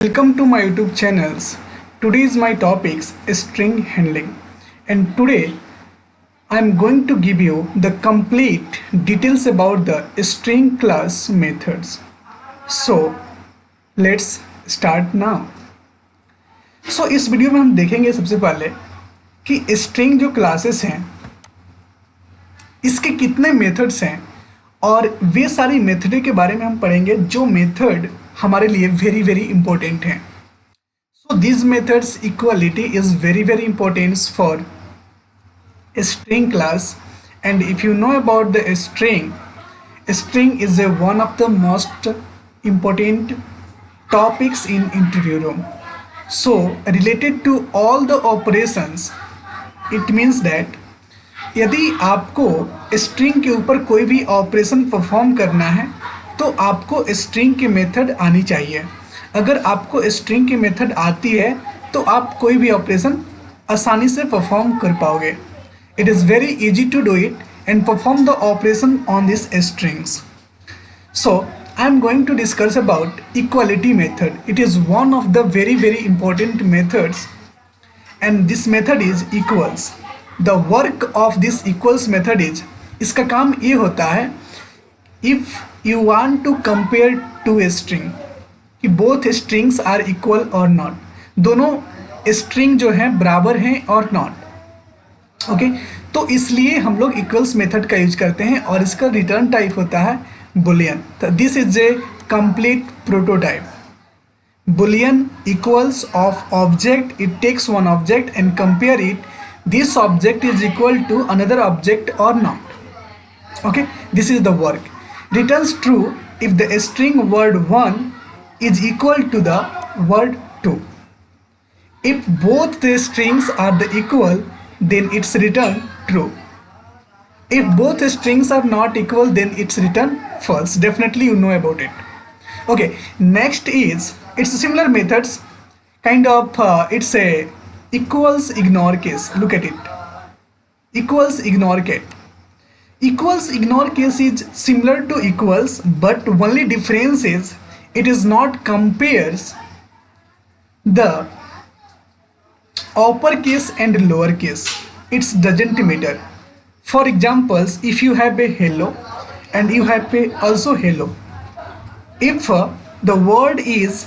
Welcome to my YouTube channels. Today is my topics string handling, and today I am going to give you the complete details about the string class methods. So let's start now. So इस video में हम देखेंगे सबसे पहले कि string जो classes हैं इसके कितने मेथड्स हैं और वे सारी मेथड के बारे में हम पढ़ेंगे जो मेथड हमारे लिए वेरी वेरी इंपॉर्टेंट हैं. So this methods equality is very important for string class, and if you know about the string is one of the most important topics in interview room. So related to all the operations, it means that यदि आपको string के ऊपर कोई भी operation perform करना है तो आपको स्ट्रिंग के मेथड आनी चाहिए. अगर आपको स्ट्रिंग की मेथड आती है तो आप कोई भी ऑपरेशन आसानी से परफॉर्म कर पाओगे. It is very easy to do it and perform the operation on this strings. So I am going to discuss about equality method. It is one of the very important methods and this method is equals. The work of this equals method is, इसका काम ये होता है if you want to compare to a string कि both strings are equal और not, दोनों string जो हैं बराबर हैं और नॉट. ओके, तो इसलिए हम लोग इक्वल्स मेथड का यूज करते हैं और इसका रिटर्न टाइप होता है boolean. This is a complete prototype. Boolean equals of object, it takes one object and compare it. This object is equal to another object or not. Okay, this is the work. Returns true if the string word 1 is equal to the word 2. If both the strings are the equal, then it's return true. If both strings are not equal, then it's return false. Definitely you know about it. Okay, next is, it's similar methods, kind of it's a equals ignore case. Look at it. Equals ignore case. Equals ignore case is similar to equals, but only difference is it is not compares the uppercase and lowercase. It doesn't matter. For examples, if you have a hello and you have a also hello, if the word is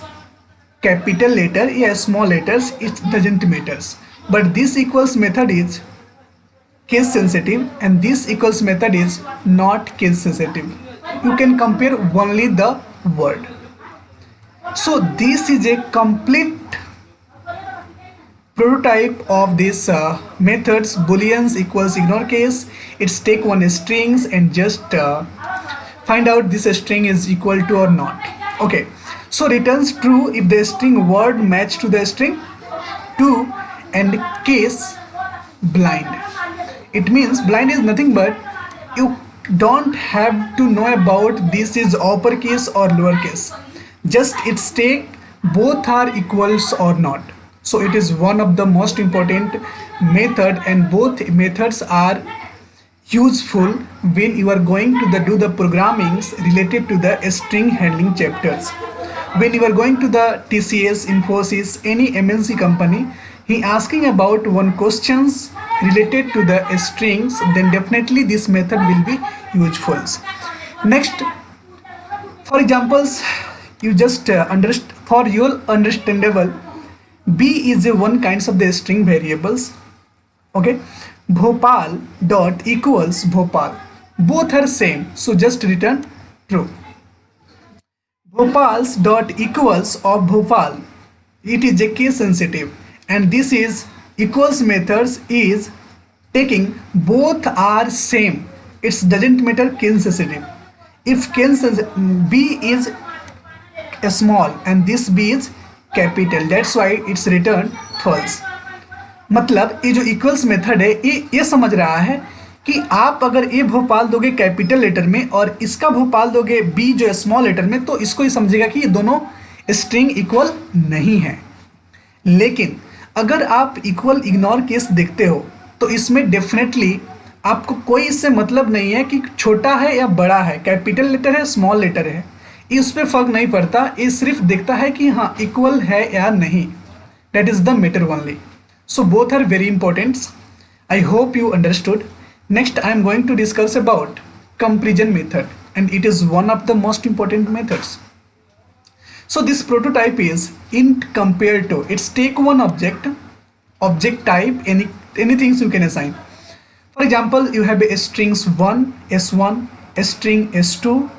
capital letter या small letters, it doesn't matters. But this equals method is case sensitive and this equals method is not case sensitive. You can compare only the word. So this is a complete prototype of this methods. Booleans equals ignore case. It's take one strings and just find out this string is equal to or not. Okay. So returns true if the string word match to the string 2 and case blind. It means blind is nothing but you don't have to know about this is uppercase or lowercase. Just it's take both are equals or not. So it is one of the most important method and both methods are useful when you are going to do the programmings related to the string handling chapters. When you are going to the TCS, Infosys, any MNC company, he asking about one questions related to the strings, then definitely this method will be useful. Next, for examples, you just for your understandable, B is a one kinds of the string variables. Okay, Bhopal dot equals Bhopal. Both are same, so just return true. Bhopal's dot equals of Bhopal, it is a case sensitive, and this is equals methods is taking both are same. It doesn't matter case sensitive. If B is small and this B is capital, that's why it's return false. मतलब ये जो equals method है ये समझ रहा है कि आप अगर ए भोपाल दोगे कैपिटल लेटर में और इसका भोपाल दोगे बी जो है स्मॉल लेटर में, तो इसको ही समझेगा कि ये दोनों स्ट्रिंग इक्वल नहीं है. लेकिन अगर आप इक्वल इग्नोर केस देखते हो तो इसमें डेफिनेटली आपको कोई इससे मतलब नहीं है कि छोटा है या बड़ा है, कैपिटल लेटर है स्मॉल लेटर है. इस पे फर्क नहीं पड़ता, ये सिर्फ देखता है कि हाँ इक्वल है या नहीं, that is the matter only. So both are very important. I hope you understood. Next I am going to discuss about comparison method, and it is one of the most important methods. So this prototype is int compared to, it's take one object type, anything you can assign. For example, you have a strings 1 s1, a string s2,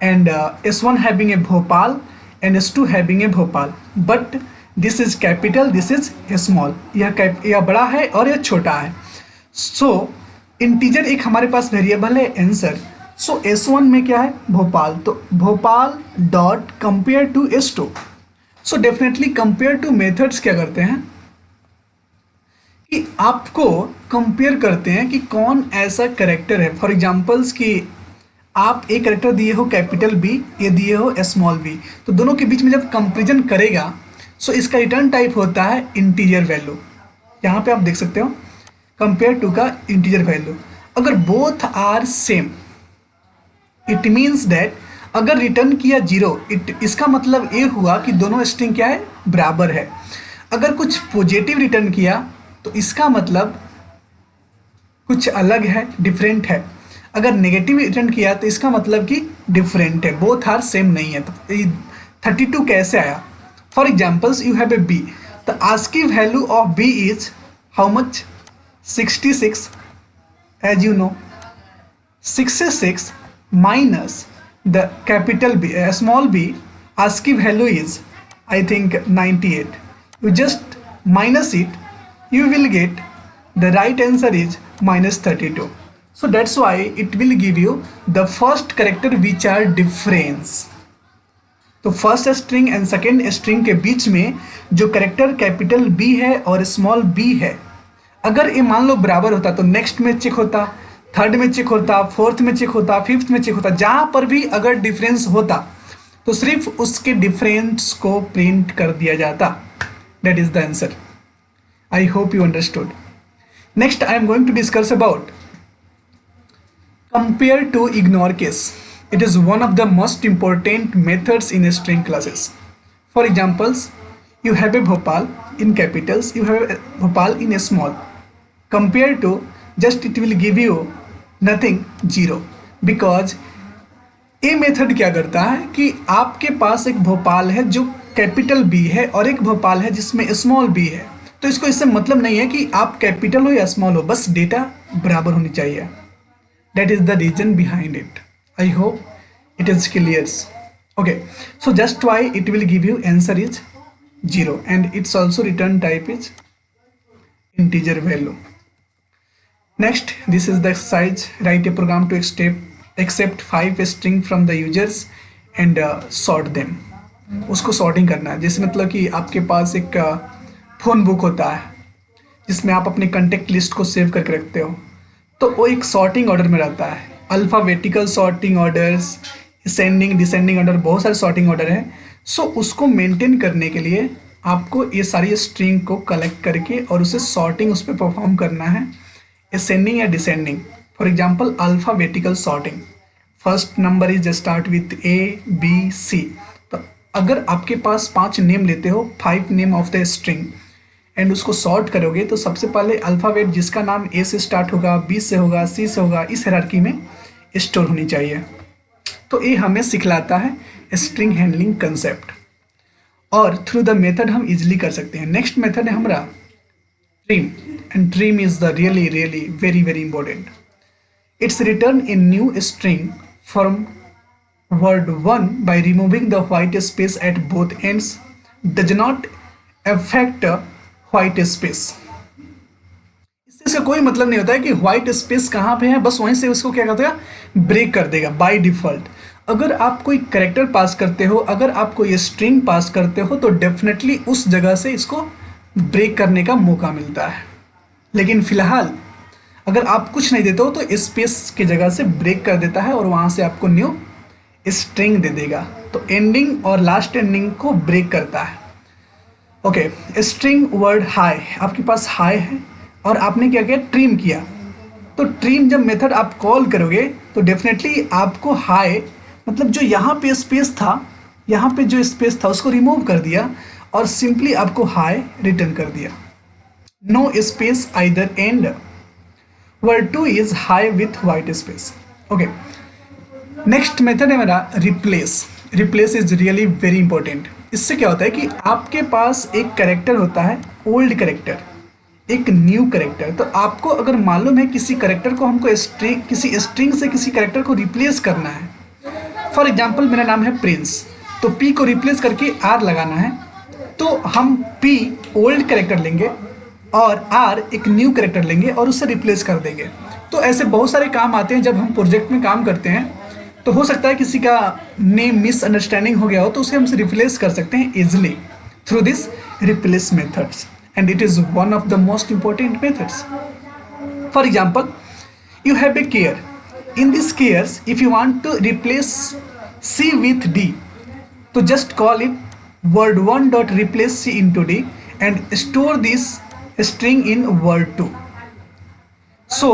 and s1 having a Bhopal and s2 having a Bhopal, but this is capital, this is small, यह बड़ा है और यह छोटा है. So integer एक हमारे पास variable है आंसर. सो S1 में क्या है भोपाल, तो Bhopal dot compare to S2. So definitely compare to methods क्या करते हैं कि आपको कंपेयर करते हैं कि कौन ऐसा करेक्टर है. फॉर एग्जांपल्स कि आप एक करेक्टर दिए हो कैपिटल बी, ये दिए हो स्मॉल बी, तो दोनों के बीच में जब कंपेरिजन करेगा सो इसका रिटर्न टाइप होता है इंटीजर वैल्यू. यहाँ पे आप देख सकते हो कंपेयर टू का इंटीजर वैल्यू. अगर both are same it means that अगर रिटर्न किया जीरो, इसका मतलब ये हुआ कि दोनों स्ट्रिंग क्या है बराबर है. अगर कुछ पॉजिटिव रिटर्न किया तो इसका मतलब कुछ अलग है, डिफरेंट है. अगर नेगेटिव रिटर्न किया तो इसका मतलब कि डिफरेंट है, बोथ आर सेम नहीं है. तो 32 कैसे आया? For examples you have A B, the आस्किंग value of B is how much 66. As you know 66 minus the capital B, small b, ASCII value is I think 98. You just minus it, you will get the right answer is minus 32. So that's why it will give you the first character which are difference. तो first string and second string के बीच में जो character capital B है और small B है, अगर ये मान लो बराबर होता तो नेक्स्ट में चेक होता, थर्ड में चेक होता, फोर्थ में चेक होता, फिफ्थ में चेक होता. जहाँ पर भी अगर डिफरेंस होता तो सिर्फ उसके डिफरेंस को प्रिंट कर दिया जाता. That is the answer. I hope you understood. Next I am going to discuss about compare to ignore case. It is one of the most important methods in string classes. For examples, you have a Bhopal in capitals, you have a Bhopal in a small. Compared to, just it will give you nothing, 0. Because ये method क्या करता है कि आपके पास एक भोपाल है जो capital B है और एक भोपाल है जिसमें स्मॉल बी है. तो इसको इससे मतलब नहीं है कि आप कैपिटल हो या स्मॉल हो, बस डेटा बराबर होनी चाहिए. That is the reason behind it. I hope it is clear. Okay, so just why it will give you answer is 0 and its also return type is integer value. Next, this is the exercise. Write a program to accept 5 string from the users and sort them. उसको sorting करना है. जैसे मतलब कि आपके पास एक phone book होता है जिसमें आप अपने कॉन्टेक्ट लिस्ट को सेव करके रखते हो, तो वो एक सॉर्टिंग ऑर्डर में रहता है. Alphabetical sorting orders, ascending descending order, बहुत सारे सॉर्टिंग ऑर्डर हैं. सो उसको मेंटेन करने के लिए आपको ये सारी स्ट्रिंग को कलेक्ट करके और उसे सॉर्टिंग उस पर परफॉर्म करना है, असेंडिंग या descending. For example alphabetical sorting, first number is start with A B C. तो अगर आपके पास 5 नेम लेते हो, 5 name of the string, and उसको सॉर्ट करोगे तो सबसे पहले अल्फ़ाबेट जिसका नाम ए से स्टार्ट होगा, बी से होगा, सी से होगा, इस हायरार्की में स्टोर होनी चाहिए. तो ये हमें सिखलाता है स्ट्रिंग हैंडलिंग कंसेप्ट, और थ्रू द मेथड हम इजीली कर सकते हैं. नेक्स्ट मेथड है हमारा trim, and trim is the really really very very important. It's return in new string from word 1 by removing the white space at both ends, does not affect white space. इससे इसका कोई मतलब नहीं होता है कि व्हाइट स्पेस कहाँ पे है, बस वहीं से उसको क्या करता है ब्रेक कर देगा बाय डिफ़ॉल्ट. अगर आप कोई कैरेक्टर पास करते हो, अगर आप कोई स्ट्रिंग पास करते हो, तो डेफिनेटली उस जगह से इसको ब्रेक करने का मौका मिलता है. लेकिन फिलहाल अगर आप कुछ नहीं देते हो तो स्पेस की जगह से ब्रेक कर देता है और वहाँ से आपको न्यू स्ट्रिंग दे देगा. तो एंडिंग और लास्ट एंडिंग को ब्रेक करता है. ओके, स्ट्रिंग वर्ड हाई, आपके पास हाई है और आपने क्या किया ट्रिम किया. तो ट्रिम जब मेथड आप कॉल करोगे तो डेफिनेटली आपको हाई मतलब जो यहाँ पे स्पेस था, यहाँ पे जो स्पेस था उसको रिमूव कर दिया और सिंपली आपको हाई रिटर्न कर दिया। No space either end. Word 2 is hi with white space. Okay, next method है मेरा replace. Replace is really very important. इससे क्या होता है कि आपके पास एक कैरेक्टर होता है, ओल्ड कैरेक्टर, एक न्यू कैरेक्टर। तो आपको अगर मालूम है किसी कैरेक्टर को हमको स्ट्रिंग, किसी स्ट्रिंग से किसी कैरेक्टर को रिप्लेस करना है। फॉर एग्जाम्पल मेरा नाम है प्रिंस, तो पी को रिप्लेस करके आर लगाना है, तो हम पी ओल्ड कैरेक्टर लेंगे और आर एक न्यू कैरेक्टर लेंगे और उससे रिप्लेस कर देंगे। तो ऐसे बहुत सारे काम आते हैं जब हम प्रोजेक्ट में काम करते हैं। तो हो सकता है किसी का नेम मिसअंडरस्टैंडिंग हो गया हो, तो उसे हम रिप्लेस कर सकते हैं easily through this replace methods, and it is one of the most important methods. For example, you have a care. In this cares, if you want to replace C with D, तो just call it word1 dot replace C into D and store this string in word2. So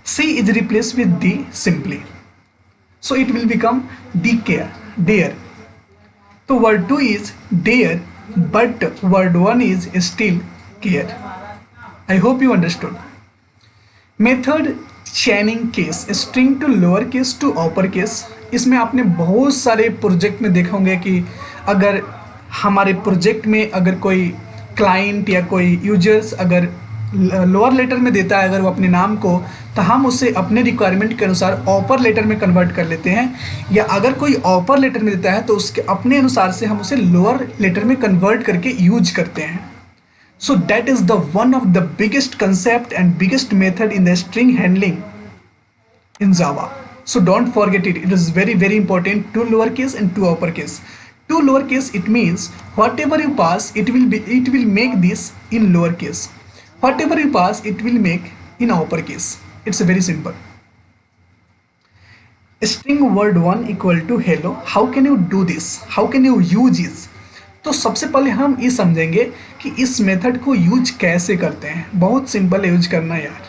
C is replaced with D simply. So it will become D care, there. So word2 is there, but word1 is still care. I hope you understood. Method chaining case, string to lower case to upper case. इसमें आपने बहुत सारे project में देखा होंगे कि अगर हमारे प्रोजेक्ट में अगर कोई क्लाइंट या कोई यूजर्स अगर लोअर लेटर में देता है अगर वो अपने नाम को, तो हम उसे अपने रिक्वायरमेंट के अनुसार अपर लेटर में कन्वर्ट कर लेते हैं, या अगर कोई अपर लेटर में देता है तो उसके अपने अनुसार से हम उसे लोअर लेटर में कन्वर्ट करके यूज करते हैं। So that is the one of the biggest concept and biggest method in the string handling in Java. So don't forget it. It is very very important to lowercase and to uppercase. To lowercase it means whatever you pass it will make this in lowercase. Whatever you pass it will make in uppercase. It's very simple. String word1 equal to hello. How can you do this? How can you use this? तो सबसे पहले हम ये समझेंगे कि इस method को use कैसे करते हैं। बहुत सिंपल है यूज करना यार।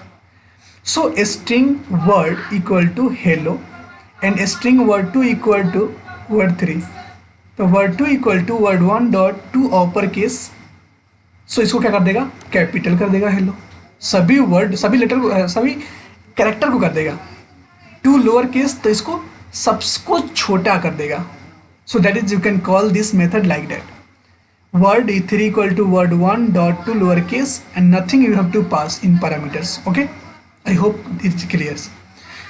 So string word equal to hello and string word 2 equal to word 3। तो word 2 equal to word 1 dot to upper case. So इसको क्या कर देगा, कैपिटल कर देगा हेलो, सभी वर्ड सभी लेटर सभी कैरेक्टर को कर देगा। टू लोअर केस तो इसको सबको छोटा कर देगा। So that is you can call this method like that. Word 3 equal to word 1 dot to lowercase and nothing you have to pass in parameters. Okay, I hope it's clear.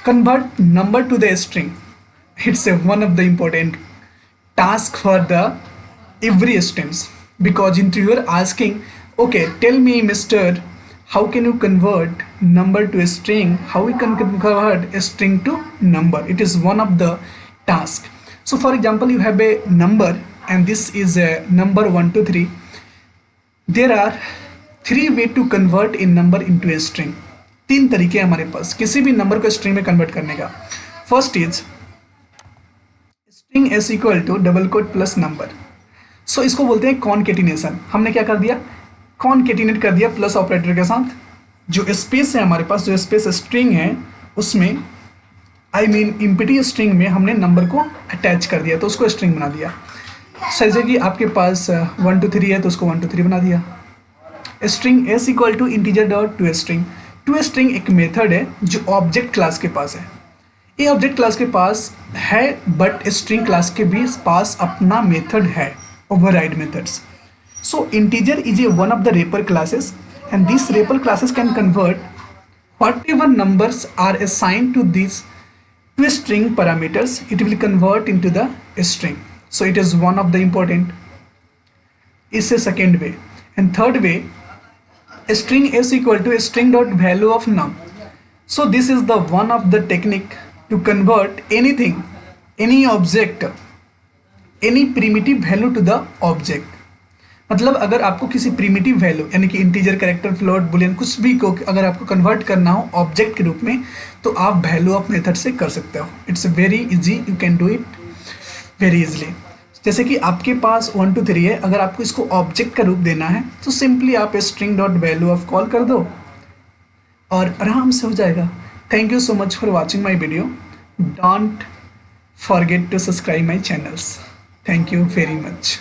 Convert number to the string. It's one of the important task for the every strings, because interviewer asking, okay, tell me Mr. how can you convert number to a string? How we can convert a string to number? It is one of the task. So for example, you have a number and this is a number 1 2 3. There are 3 way to convert a number into a string. 3 तरीके हैं हमारे पास किसी भी number को string में convert करने का। First is string S equal to double quote plus number. So इसको बोलते हैं कॉनकेटिनेशन। हमने क्या कर दिया, कॉनकेटिनेट कर दिया प्लस ऑपरेटर के साथ। जो स्पेस है हमारे पास, जो स्पेस स्ट्रिंग है उसमें आई मीन एम्प्टी स्ट्रिंग में हमने नंबर को अटैच कर दिया, तो उसको स्ट्रिंग बना दिया। जैसे कि आपके पास 1 2 3 है तो उसको 1 2 3 बना दिया। String S equal to integer dot to string. To string एक मेथड है जो ऑब्जेक्ट क्लास के पास है। ये ऑब्जेक्ट क्लास के पास है बट स्ट्रिंग क्लास के भी पास अपना मेथड है, override methods. So integer is a one of the wrapper classes and this wrapper classes can convert whatever numbers are assigned to these two string parameters, it will convert into the string. So it is one of the important. Is a second way. And third way, string s equal to string dot value of num. So this is the one of the technique to convert anything, any object, any primitive value to the object. मतलब अगर आपको किसी primitive value यानी कि integer, character, float, Boolean कुछ भी को अगर आपको कन्वर्ट करना हो ऑब्जेक्ट के रूप में, तो आप वैल्यू ऑफ मेथड से कर सकते हो। It's very easy, you can do it very easily. जैसे कि आपके पास 1 2 3 है, अगर आपको इसको ऑब्जेक्ट का रूप देना है तो सिंपली आप string dot value of call कर दो और आराम से हो जाएगा। Thank you so much for watching my video. Don't forget to subscribe my channels. Thank you very much.